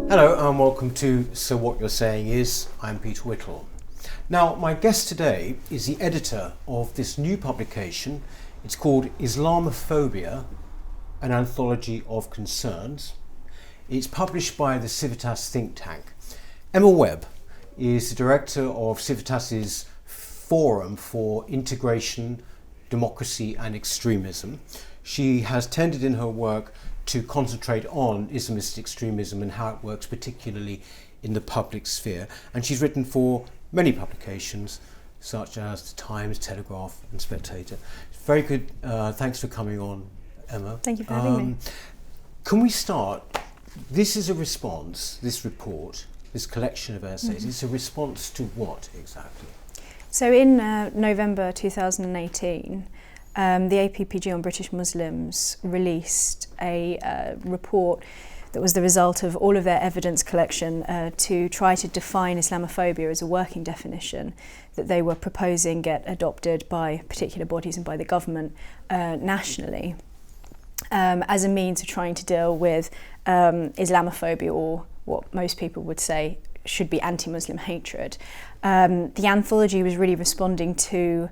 Hello and welcome to So What You're Saying Is. I'm Peter Whittle. Now, my guest today is the editor of this new publication. It's called Islamophobia, an Anthology of Concerns. It's published by the Civitas think tank. Emma Webb is the director of Civitas's Forum for Integration, Democracy and Extremism. She has tended in her work to concentrate on Islamist extremism and how it works, particularly in the public sphere. And she's written for many publications, such as The Times, Telegraph and Spectator. Very good. Thanks for coming on, Emma. Thank you for having me. Can we start? This is a response, this report, this collection of essays, it's a response to what exactly? So in November 2018, the APPG on British Muslims released a report that was the result of all of their evidence collection to try to define Islamophobia as a working definition that they were proposing get adopted by particular bodies and by the government nationally as a means of trying to deal with Islamophobia, or what most people would say should be anti-Muslim hatred. The anthology was really responding to,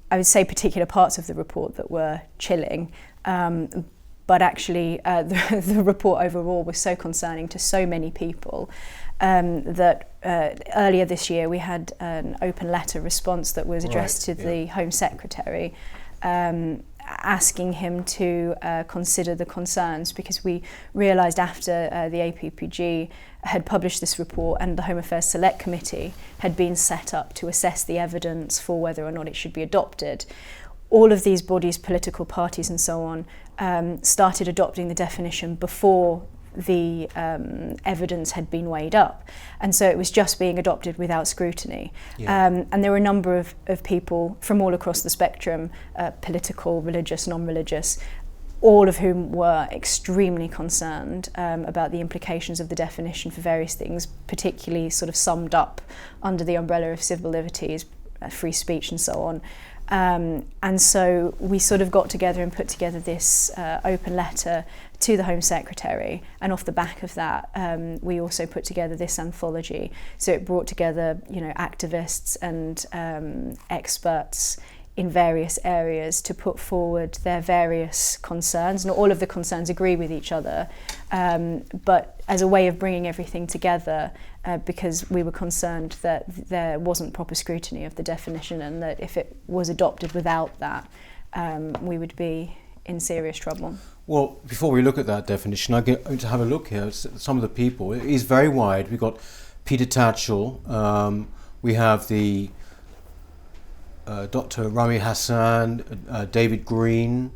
I would say, particular parts of the report that were chilling, but actually the report overall was so concerning to so many people that earlier this year we had an open letter response that was addressed to the Home Secretary, asking him to consider the concerns, because we realised after the APPG had published this report and the Home Affairs Select Committee had been set up to assess the evidence for whether or not it should be adopted, all of these bodies, political parties and so on, started adopting the definition before the evidence had been weighed up, and so it was just being adopted without scrutiny. And there were a number of people from all across the spectrum, political, religious, non-religious, all of whom were extremely concerned about the implications of the definition for various things, particularly sort of summed up under the umbrella of civil liberties, free speech and so on. And so we sort of got together and put together this open letter to the Home Secretary, and off the back of that we also put together this anthology. So it brought together, you know, activists and experts in various areas to put forward their various concerns. Not all of the concerns agree with each other, but as a way of bringing everything together, because we were concerned that there wasn't proper scrutiny of the definition, and that if it was adopted without that, we would be in serious trouble. Well, before we look at that definition, I'm going to have a look here at some of the people. It is very wide. We've got Peter Tatchell, we have the Dr. Rami Hassan, David Green,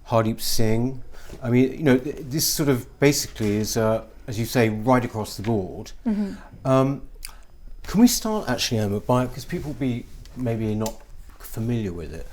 Hardeep Singh. I mean, you know, this sort of basically is, as you say, right across the board. Can we start actually, Emma, by, because people maybe not familiar with it,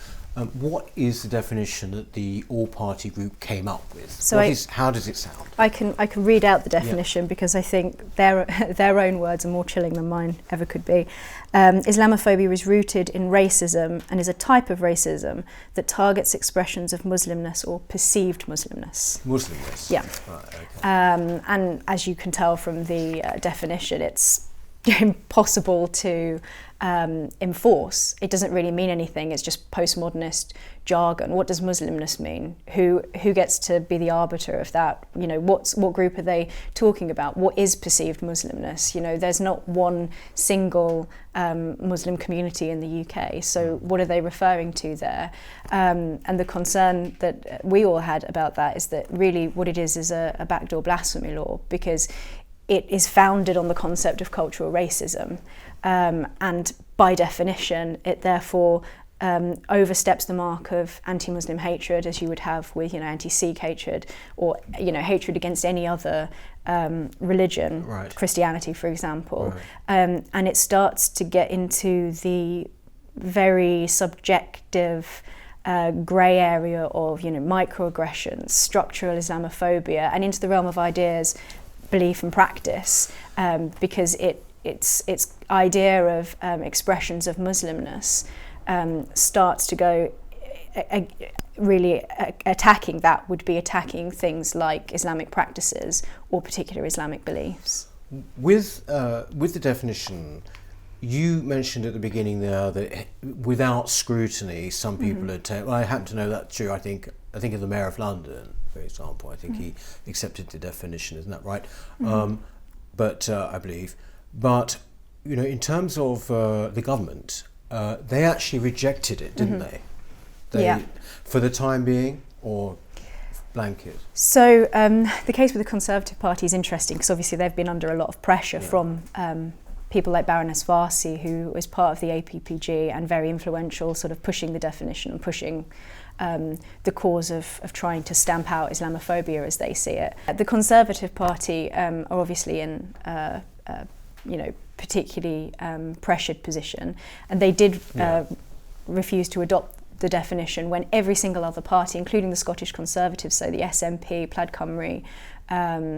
what is the definition that the All-Party Group came up with? So how does it sound? I can read out the definition, because I think their own words are more chilling than mine ever could be. Islamophobia is rooted in racism and is a type of racism that targets expressions of Muslimness or perceived Muslimness. Muslimness? Yeah. Right, okay. And as you can tell from the definition, it's impossible to enforce. It doesn't really mean anything. It's just postmodernist jargon. What does Muslimness mean? Who gets to be the arbiter of that? You know, what group are they talking about? What is perceived Muslimness? You know, there's not one single Muslim community in the UK. So what are they referring to there? And the concern that we all had about that is that really what it is a backdoor blasphemy law, because it is founded on the concept of cultural racism, and by definition it therefore oversteps the mark of anti-Muslim hatred, as you would have with, you know, anti-Sikh hatred, or, you know, hatred against any other religion, right. Christianity for example, right. And it starts to get into the very subjective grey area of, you know, microaggressions, structural Islamophobia, and into the realm of ideas, belief and practice, because its idea of expressions of Muslimness starts to go really attacking that, would be attacking things like Islamic practices or particular Islamic beliefs. with the definition, you mentioned at the beginning there that without scrutiny, some people had taken. Well, I happen to know that's true. I think of the Mayor of London, for example. I think he accepted the definition. Isn't that right? But I believe. But in terms of the government, they actually rejected it, didn't they? For the time being, or blanket. So the case with the Conservative Party is interesting because obviously they've been under a lot of pressure from people like Baroness Varsi, who was part of the APPG and very influential, sort of pushing the definition and pushing the cause of trying to stamp out Islamophobia as they see it. The Conservative Party are obviously in particularly pressured position, and they did refuse to adopt the definition when every single other party, including the Scottish Conservatives, so the SNP, Plaid Cymru,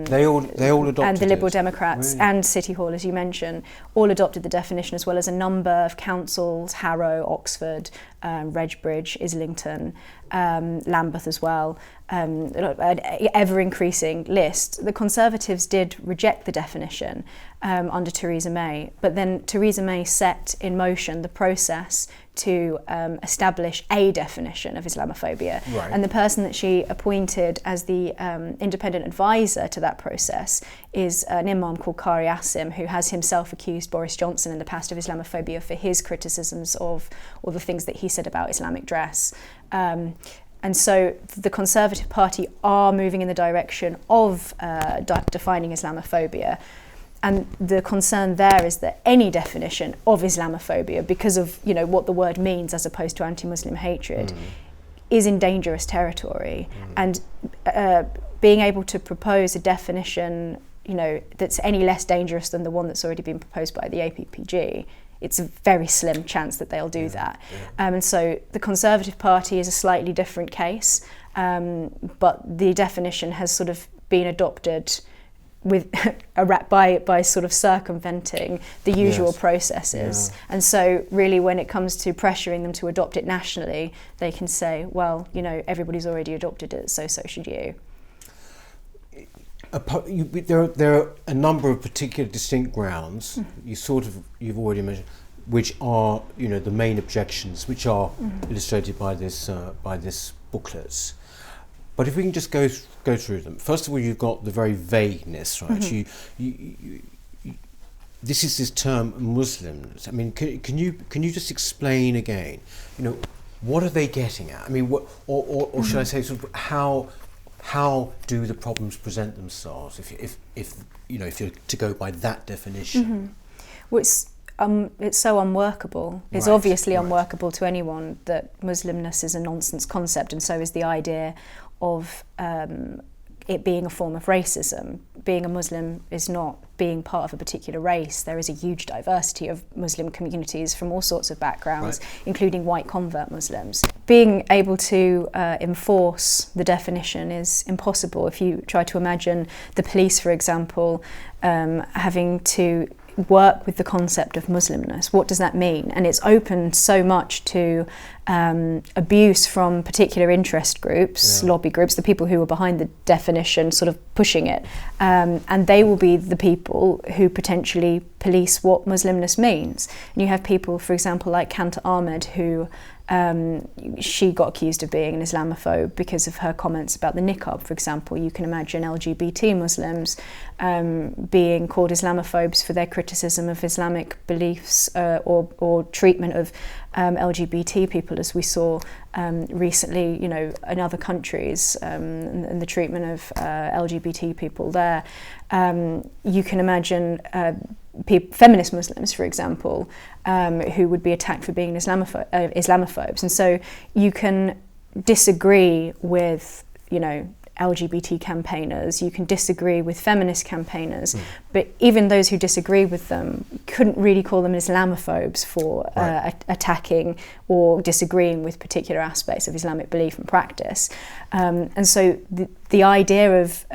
they all adopted and the Liberal it. Democrats and City Hall, as you mentioned, all adopted the definition, as well as a number of councils, Harrow, Oxford, Redbridge, Islington, Lambeth as well, an ever-increasing list. The Conservatives did reject the definition under Theresa May, but then Theresa May set in motion the process to establish a definition of Islamophobia. Right. And the person that she appointed as the independent advisor to that process is an imam called Qari Asim, who has himself accused Boris Johnson in the past of Islamophobia for his criticisms of all the things that he said about Islamic dress. And so the Conservative Party are moving in the direction of defining Islamophobia. And the concern there is that any definition of Islamophobia, because of what the word means as opposed to anti-Muslim hatred, is in dangerous territory. And being able to propose a definition, that's any less dangerous than the one that's already been proposed by the APPG, it's a very slim chance that they'll do that. And so the Conservative Party is a slightly different case, but the definition has sort of been adopted with by sort of circumventing the usual processes. And so really when it comes to pressuring them to adopt it nationally, they can say, well, everybody's already adopted it, so should you. There are a number of particular distinct grounds you've already mentioned, which are the main objections, which are illustrated by this booklet. But if we can just go through them. First of all, you've got the very vagueness, right? This is this term Muslims. I mean, can you just explain again? What are they getting at? I mean, or should I say, sort of how do the problems present themselves? If you're to go by that definition. Well, it's so unworkable. It's obviously unworkable to anyone that Muslimness is a nonsense concept, and so is the idea of it being a form of racism. Being a Muslim is not being part of a particular race. There is a huge diversity of Muslim communities from all sorts of backgrounds, including white convert Muslims. Being able to enforce the definition is impossible. If you try to imagine the police, for example, having to work with the concept of Muslimness, what does that mean? And it's open so much to abuse from particular interest groups, lobby groups, the people who are behind the definition sort of pushing it, and they will be the people who potentially police what Muslimness means. And you have people, for example, like Kanta Ahmed, who she got accused of being an Islamophobe because of her comments about the niqab, for example. You can imagine LGBT Muslims being called Islamophobes for their criticism of Islamic beliefs or treatment of LGBT people, as we saw recently, in other countries, and the treatment of LGBT people there. You can imagine feminist Muslims, for example, who would be attacked for being Islamophobes. And so you can disagree with, LGBT campaigners, you can disagree with feminist campaigners, but even those who disagree with them couldn't really call them Islamophobes for attacking or disagreeing with particular aspects of Islamic belief and practice. And so the idea of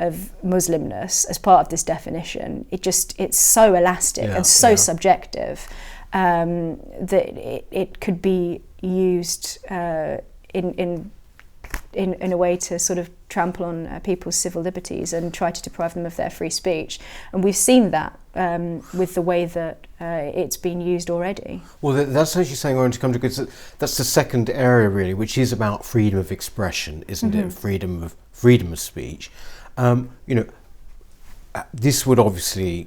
Muslimness as part of this definition, it's so elastic and so subjective that it could be used in in a way to sort of trample on people's civil liberties and try to deprive them of their free speech. And we've seen that with the way that it's been used already. Well, that's actually saying, I want to come to, because that's the second area really, which is about freedom of expression, isn't it? Freedom of speech. This would obviously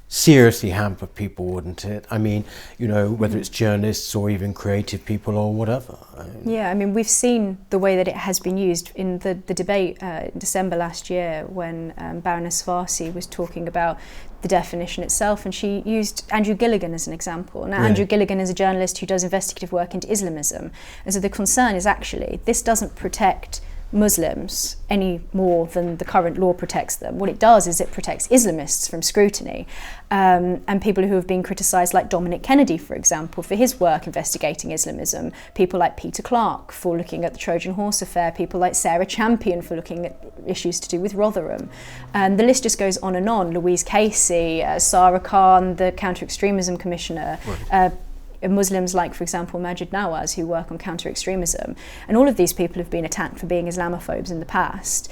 seriously hamper people, wouldn't it? I mean, whether it's journalists or even creative people or whatever. Yeah, I mean, we've seen the way that it has been used in the debate in December last year when Baroness Farsi was talking about the definition itself, and she used Andrew Gilligan as an example. Now, Andrew Gilligan is a journalist who does investigative work into Islamism, and so the concern is actually this doesn't protect Muslims any more than the current law protects them. What it does is it protects Islamists from scrutiny, and people who have been criticised, like Dominic Kennedy, for example, for his work investigating Islamism, people like Peter Clark for looking at the Trojan Horse affair, people like Sarah Champion for looking at issues to do with Rotherham. And the list just goes on and on. Louise Casey, Sarah Khan, the Counter-Extremism Commissioner, Muslims like, for example, Majid Nawaz, who work on counter-extremism. And all of these people have been attacked for being Islamophobes in the past.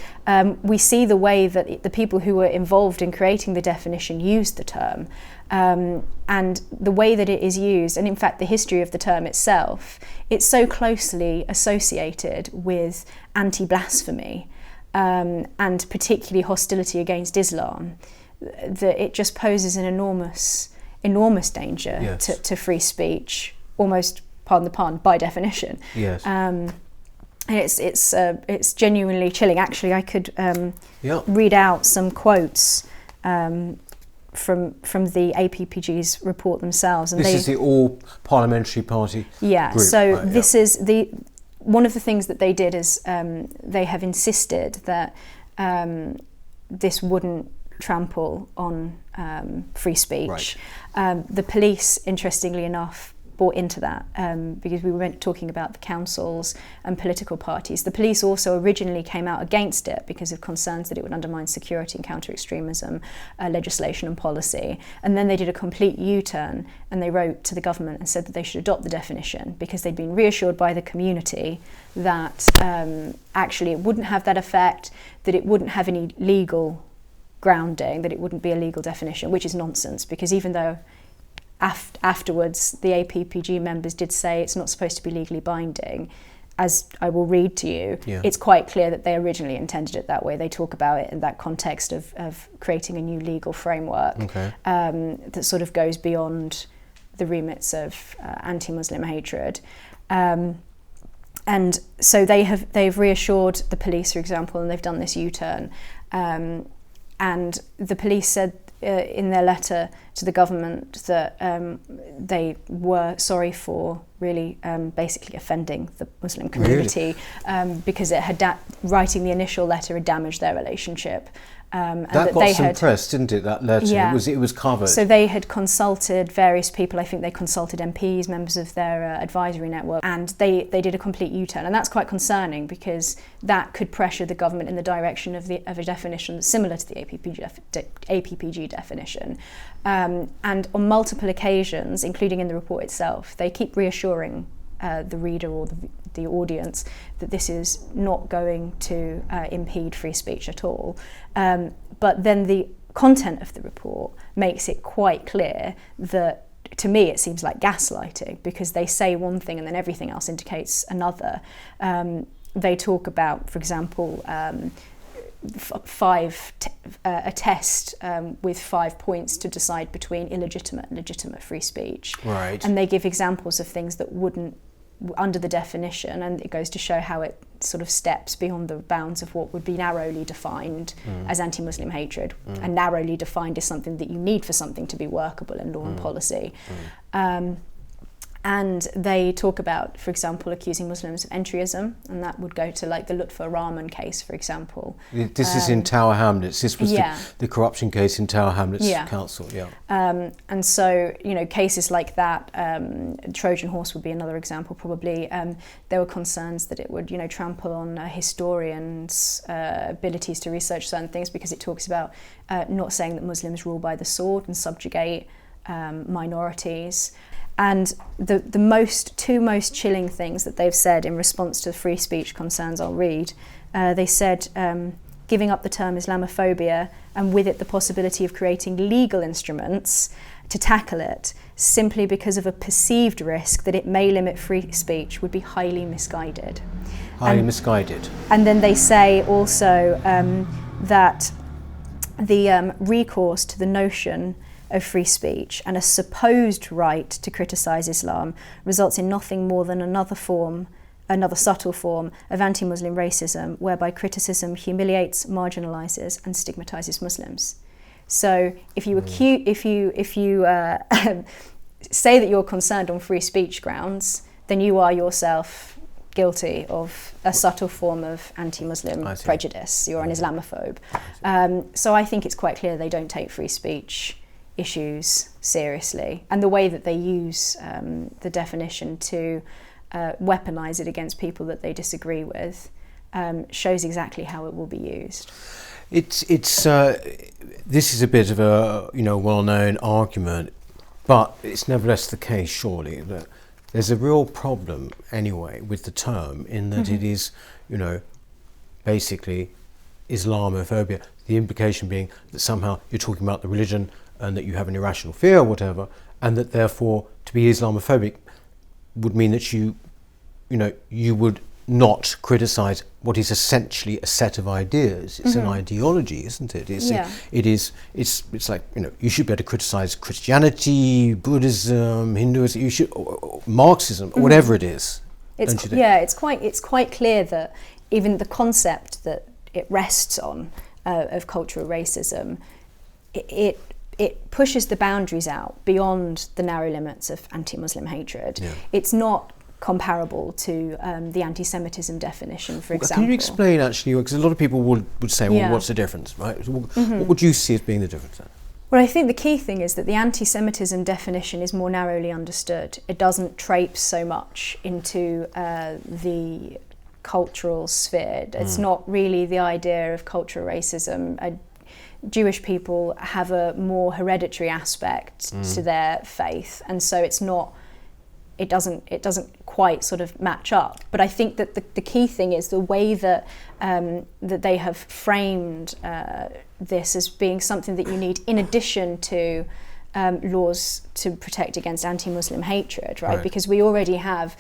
We see the way that the people who were involved in creating the definition used the term, and the way that it is used, and in fact the history of the term itself, it's so closely associated with anti-blasphemy and particularly hostility against Islam, that it just poses an enormous danger to free speech, almost, pardon the pun, by definition. Yes. And it's genuinely chilling. Actually, I could read out some quotes from the APPG's report themselves. And this is the All-Parliamentary Party Group. So right, this is one of the things that they did is they have insisted that this wouldn't trample on free speech. Right. The police, interestingly enough, bought into that because we were talking about the councils and political parties. The police also originally came out against it because of concerns that it would undermine security and counter-extremism legislation and policy. And then they did a complete U-turn and they wrote to the government and said that they should adopt the definition because they'd been reassured by the community that actually it wouldn't have that effect, that it wouldn't have any legal grounding, that it wouldn't be a legal definition, which is nonsense, because even though afterwards the APPG members did say it's not supposed to be legally binding, as I will read to you, it's quite clear that they originally intended it that way. They talk about it in that context of creating a new legal framework that sort of goes beyond the remits of anti-Muslim hatred. And so they've reassured the police, for example, and they've done this U-turn. And the police said in their letter to the government that they were sorry for really basically offending the Muslim community because it had writing the initial letter had damaged their relationship. That got some press, didn't it, that letter? Yeah. It was covered. So they had consulted various people. I think they consulted MPs, members of their advisory network, and they did a complete U-turn. And that's quite concerning because that could pressure the government in the direction of a definition that's similar to the APPG definition. And on multiple occasions, including in the report itself, they keep reassuring the reader or the audience that this is not going to impede free speech at all. But then the content of the report makes it quite clear that, to me, it seems like gaslighting, because they say one thing and then everything else indicates another. They talk about, for example, a test with 5 points to decide between illegitimate and legitimate free speech. Right. And they give examples of things that wouldn't, under the definition, and it goes to show how it sort of steps beyond the bounds of what would be narrowly defined as anti-Muslim hatred. And narrowly defined is something that you need for something to be workable in law and policy. And they talk about, for example, accusing Muslims of entryism, and that would go to like the Lutfur Rahman case, for example. This is in Tower Hamlets. This was the corruption case in Tower Hamlets Council. And so, cases like that, Trojan Horse would be another example probably. There were concerns that it would, trample on historians' abilities to research certain things, because it talks about not saying that Muslims rule by the sword and subjugate minorities. And the two most chilling things that they've said in response to the free speech concerns, I'll read. They said, giving up the term Islamophobia and with it the possibility of creating legal instruments to tackle it simply because of a perceived risk that it may limit free speech would be highly misguided. Highly misguided. And then they say also that the recourse to the notion of free speech and a supposed right to criticise Islam results in nothing more than another subtle form of anti-Muslim racism, whereby criticism humiliates, marginalises, and stigmatises Muslims. So, if you say that you're concerned on free speech grounds, then you are yourself guilty of a subtle form of anti-Muslim prejudice. You're an Islamophobe. So, I think it's quite clear they don't take free speech issues seriously, and the way that they use the definition to weaponise it against people that they disagree with shows exactly how it will be used. This is a bit of a well-known argument, but it's nevertheless the case, surely, that there's a real problem anyway with the term, in that it is, basically Islamophobia. The implication being that somehow you're talking about the religion and that you have an irrational fear or whatever, and that therefore to be Islamophobic would mean that you would not criticise what is essentially a set of ideas. It's an ideology, isn't it? It's like, you should be able to criticise Christianity, Buddhism, Hinduism, or Marxism, whatever it is. It's quite clear that even the concept that it rests on of cultural racism, it pushes the boundaries out beyond the narrow limits of anti-Muslim hatred. Yeah. It's not comparable to the anti-Semitism definition, for example. Can you explain, actually, because a lot of people would say, well, what's the difference, right? What would you see as being the difference then? Well, I think the key thing is that the anti-Semitism definition is more narrowly understood. It doesn't traipse so much into the cultural sphere. It's not really the idea of cultural racism. Jewish people have a more hereditary aspect to their faith, and so it doesn't quite sort of match up. But I think that the key thing is the way that that they have framed this as being something that you need in addition to laws to protect against anti-Muslim hatred, right? Because we already have,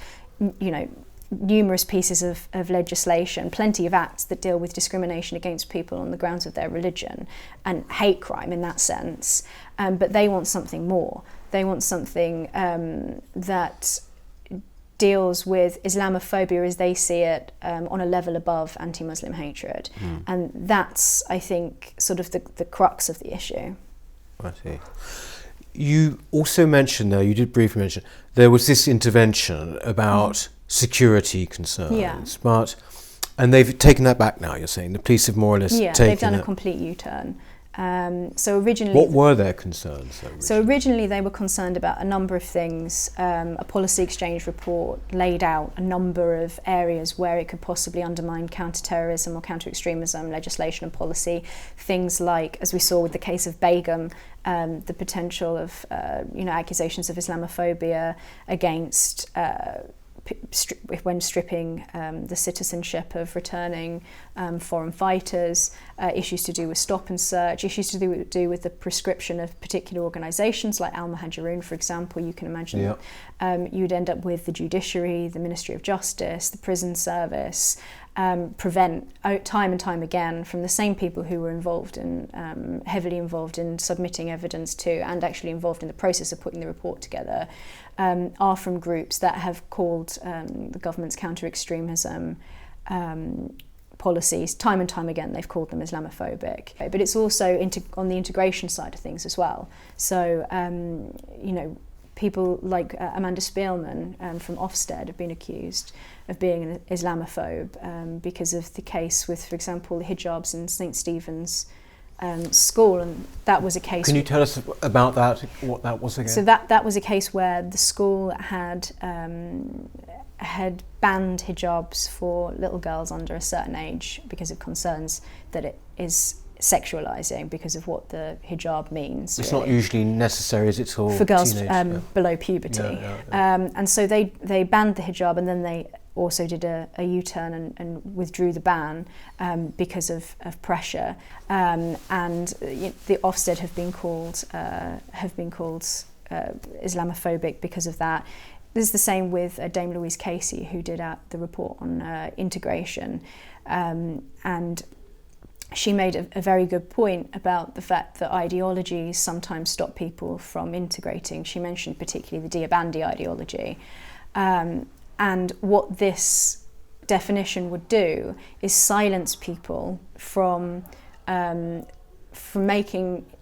numerous pieces of legislation, plenty of acts that deal with discrimination against people on the grounds of their religion and hate crime in that sense. But they want something more. They want something that deals with Islamophobia as they see it on a level above anti-Muslim hatred. And that's, I think, sort of the crux of the issue. I see. You also mentioned, though, you did briefly mention, there was this intervention about security concerns, and they've taken that back now, you're saying? The police have more or less taken they've done a complete U-turn. So originally, what were their concerns? So originally they were concerned about a number of things. A policy exchange report laid out a number of areas where it could possibly undermine counter-terrorism or counter-extremism legislation and policy. Things like, as we saw with the case of Begum, the potential of accusations of Islamophobia against when stripping the citizenship of returning foreign fighters, issues to do with stop and search, issues to do with the prescription of particular organisations like Al-Muhajirun, for example. You can imagine you'd end up with the judiciary, the Ministry of Justice, the prison service, prevent time and time again from the same people who were involved in heavily involved in submitting evidence to and actually involved in the process of putting the report together, are from groups that have called the government's counter-extremism policies, time and time again, they've called them Islamophobic. But it's also on the integration side of things as well. So, people like Amanda Spielman from Ofsted have been accused of being an Islamophobe because of the case with, for example, the hijabs in St. Stephen's school, and that was a case. Can you tell us about that? What that was again? So that was a case where the school had banned hijabs for little girls under a certain age because of concerns that it is sexualising because of what the hijab means. It's really. not usually necessary, is it, for girls below puberty. And so they banned the hijab, and then they also did a U-turn and withdrew the ban because of pressure. And the Ofsted have been called Islamophobic because of that. This is the same with Dame Louise Casey, who did the report on integration, and she made a very good point about the fact that ideologies sometimes stop people from integrating. She mentioned particularly the Diabandi ideology. And what this definition would do is silence people from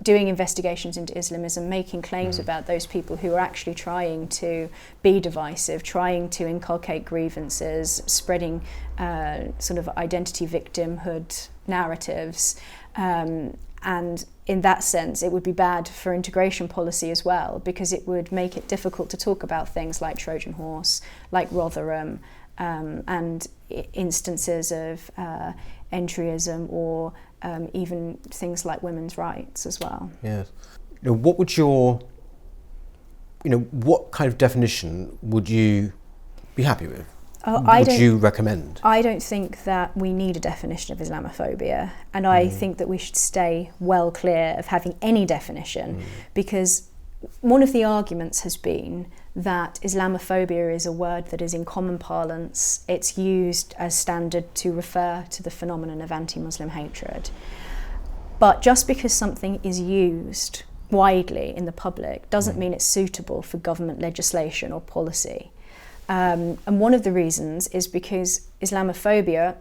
doing investigations into Islamism, making claims about those people who are actually trying to be divisive, trying to inculcate grievances, spreading sort of identity victimhood narratives. And in that sense, it would be bad for integration policy as well, because it would make it difficult to talk about things like Trojan Horse, like Rotherham, and instances of entryism, or even things like women's rights as well. Yes. What would what kind of definition would you be happy with? Would you recommend? I don't think that we need a definition of Islamophobia, and I think that we should stay well clear of having any definition, because one of the arguments has been that Islamophobia is a word that is in common parlance. It's used as standard to refer to the phenomenon of anti-Muslim hatred. But just because something is used widely in the public doesn't mean it's suitable for government legislation or policy. And one of the reasons is because Islamophobia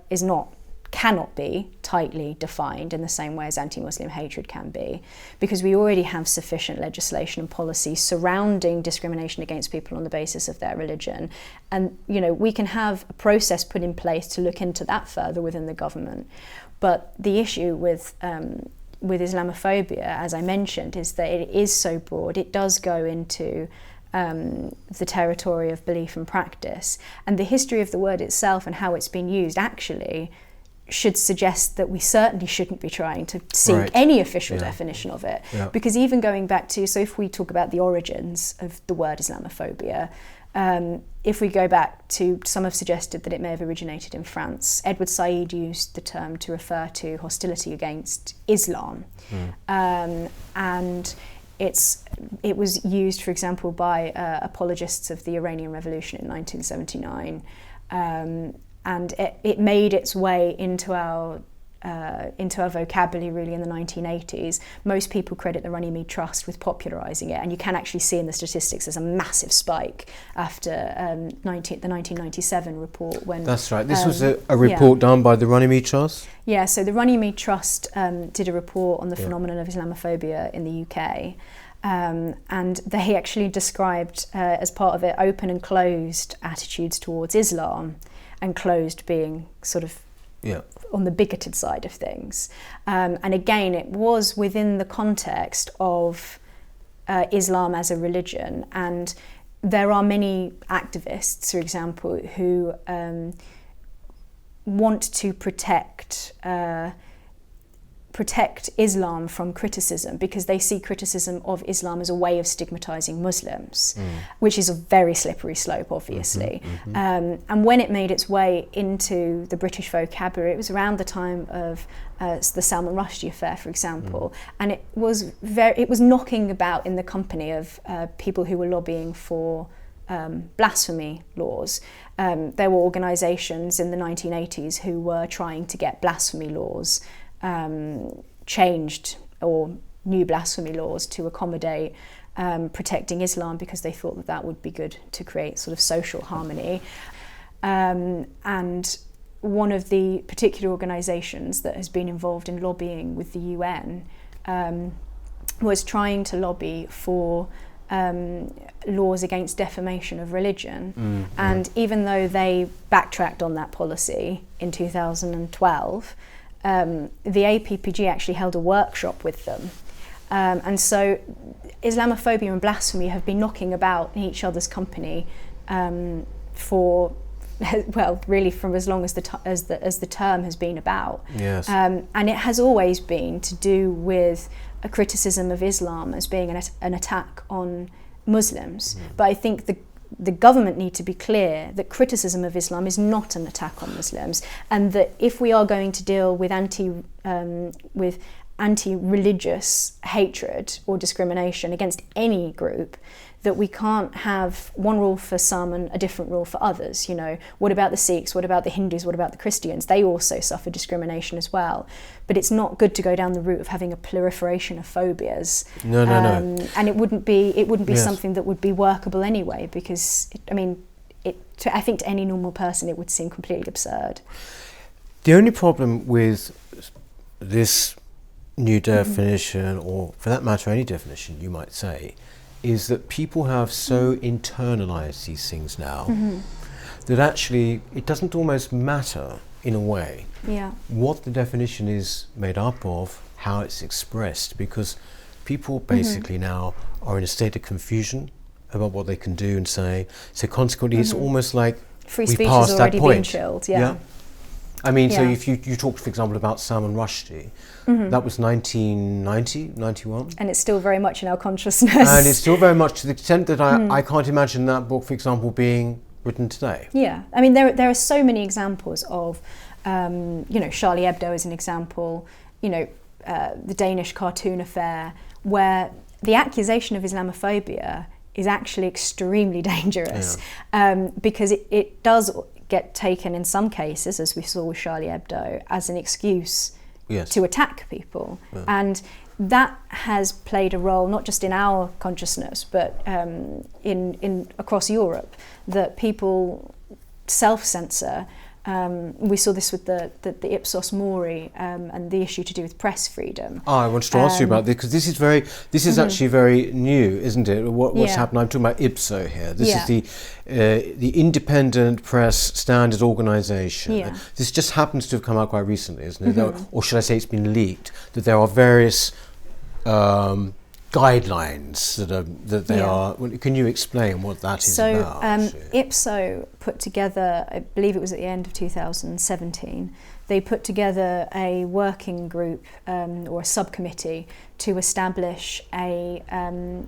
cannot be tightly defined in the same way as anti-Muslim hatred can be, because we already have sufficient legislation and policy surrounding discrimination against people on the basis of their religion. And, we can have a process put in place to look into that further within the government. But the issue with Islamophobia, as I mentioned, is that it is so broad. It does go into the territory of belief and practice. And the history of the word itself and how it's been used actually should suggest that we certainly shouldn't be trying to seek any official definition of it. Yeah. Because even going back to, so if we talk about the origins of the word Islamophobia, if we go back to, some have suggested that it may have originated in France. Edward Said used the term to refer to hostility against Islam. And it was used, for example, by apologists of the Iranian Revolution in 1979. And it made its way into our vocabulary really in the 1980s. Most people credit the Runnymede Trust with popularising it, and you can actually see in the statistics there's a massive spike after the 1997 report. When that's right. This was a report done by the Runnymede Trust? Yeah, so the Runnymede Trust did a report on the phenomenon of Islamophobia in the UK. And they actually described as part of it open and closed attitudes towards Islam, and closed being sort of on the bigoted side of things. And again, it was within the context of Islam as a religion. And there are many activists, for example, who want to protect Islam from criticism, because they see criticism of Islam as a way of stigmatizing Muslims, which is a very slippery slope, obviously. And when it made its way into the British vocabulary, it was around the time of the Salman Rushdie affair, for example, and it was knocking about in the company of people who were lobbying for blasphemy laws. There were organisations in the 1980s who were trying to get blasphemy laws changed, or new blasphemy laws to accommodate protecting Islam, because they thought that would be good to create sort of social harmony. And one of the particular organisations that has been involved in lobbying with the UN was trying to lobby for laws against defamation of religion. And even though they backtracked on that policy in 2012, the APPG actually held a workshop with them. And so Islamophobia and blasphemy have been knocking about in each other's company for well, really from as long as the term has been about. Yes. And it has always been to do with a criticism of Islam as being an attack on Muslims. But I think the government need to be clear that criticism of Islam is not an attack on Muslims, and that if we are going to deal with anti-religious hatred or discrimination against any group, that we can't have one rule for some and a different rule for others. You know, what about the Sikhs? What about the Hindus? What about the Christians? They also suffer discrimination as well. But it's not good to go down the route of having a proliferation of phobias. No. And it wouldn't be Yes. something that would be workable anyway, because I think to any normal person it would seem completely absurd. The only problem with this new definition, or for that matter any definition you might say, is that people have so internalized these things now that actually it doesn't almost matter in a way what the definition is made up of, how it's expressed, because people basically now are in a state of confusion about what they can do and say. So consequently it's almost like free we speech passed has that already point. been chilled. I mean, so Yeah. if you talked, for example, about Salman Rushdie, that was 1990, 91. And it's still very much in our consciousness. And it's still very much to the extent that I can't imagine that book, for example, being written today. Yeah, I mean, there are so many examples of, Charlie Hebdo is an example, the Danish cartoon affair, where the accusation of Islamophobia is actually extremely dangerous, because it does get taken in some cases, as we saw with Charlie Hebdo, as an excuse to attack people. And that has played a role not just in our consciousness, but in across Europe, that people self-censor. We saw this with the Ipsos Mori and the issue to do with press freedom. I wanted to ask you about this, because this is actually very new, isn't it? What's happened? I'm talking about IPSO here. This is the Independent Press Standards Organisation. This just happens to have come out quite recently, isn't it? Or should I say it's been leaked, that there are various guidelines that they are. Well, can you explain what that is about? IPSO put together, I believe it was at the end of 2017, they put together a working group or a subcommittee to establish to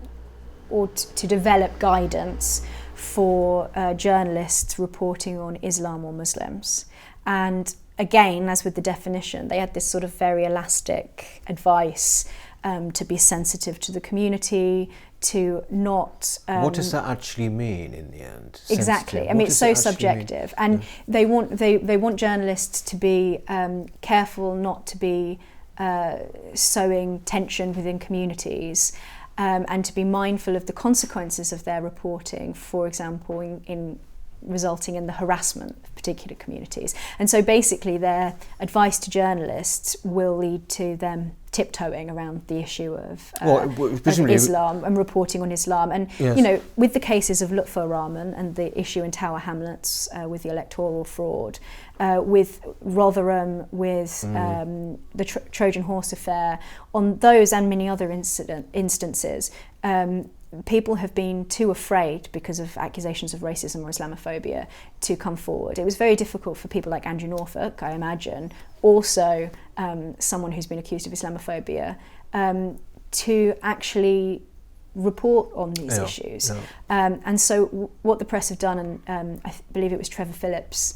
develop guidance for journalists reporting on Islam or Muslims. And again, as with the definition, they had this sort of very elastic advice to be sensitive to the community, to not... what does that actually mean in the end? Exactly. I mean, it's so subjective. And they want journalists to be careful not to be sowing tension within communities, and to be mindful of the consequences of their reporting, for example, in resulting in the harassment of particular communities. And so basically their advice to journalists will lead to them tiptoeing around the issue of Islam and reporting on Islam. And with the cases of Lutfur Rahman and the issue in Tower Hamlets with the electoral fraud, with Rotherham, with the Trojan Horse affair, on those and many other instances, people have been too afraid because of accusations of racism or Islamophobia to come forward. It was very difficult for people like Andrew Norfolk, I imagine, also someone who's been accused of Islamophobia, to actually report on these issues. And so what the press have done, and I believe it was Trevor Phillips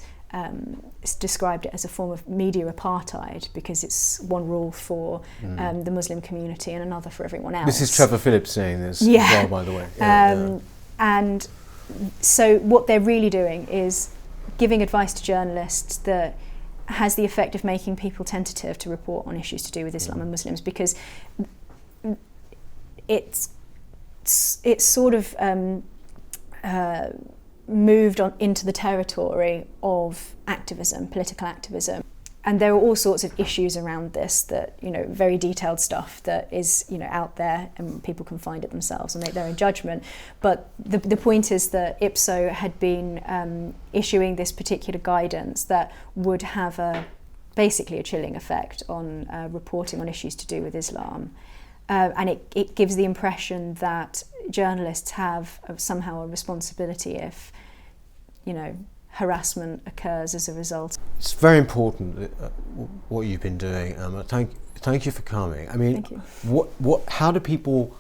described it as a form of media apartheid, because it's one rule for the Muslim community and another for everyone else. This is Trevor Phillips saying this as well, by the way. And so what they're really doing is giving advice to journalists that has the effect of making people tentative to report on issues to do with Islam and Muslims, because it's sort of moved on into the territory of activism, political activism. And there are all sorts of issues around this that, very detailed stuff that is, out there, and people can find it themselves and make their own judgment. But the point is that IPSO had been issuing this particular guidance that would have basically a chilling effect on reporting on issues to do with Islam. And it gives the impression that journalists have somehow a responsibility if, harassment occurs as a result. It's very important what you've been doing. Thank you for coming. I mean, how do people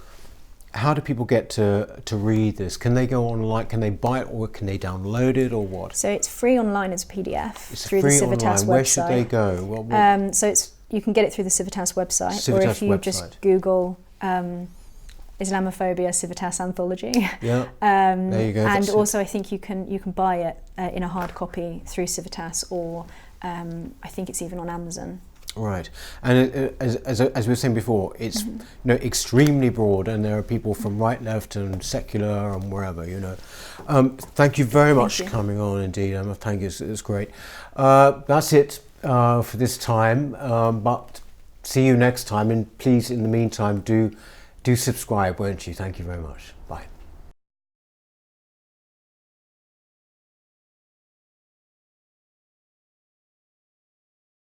get to read this? Can they go online? Can they buy it, or can they download it, or what? So it's free online as a PDF It's through free the Civitas online. website. Where should they go? So you can get it through the Civitas website, or if you just Google Islamophobia Civitas Anthology. Yeah, there you go. And also, I think you can buy it in a hard copy through Civitas, or I think it's even on Amazon. Right, and as we were saying before, it's extremely broad, and there are people from right, left, and secular, and wherever. Thank you very much for coming on. Indeed, thank you. It's great. That's it for this time. But see you next time, and please, in the meantime, do subscribe, won't you? Thank you very much. Bye.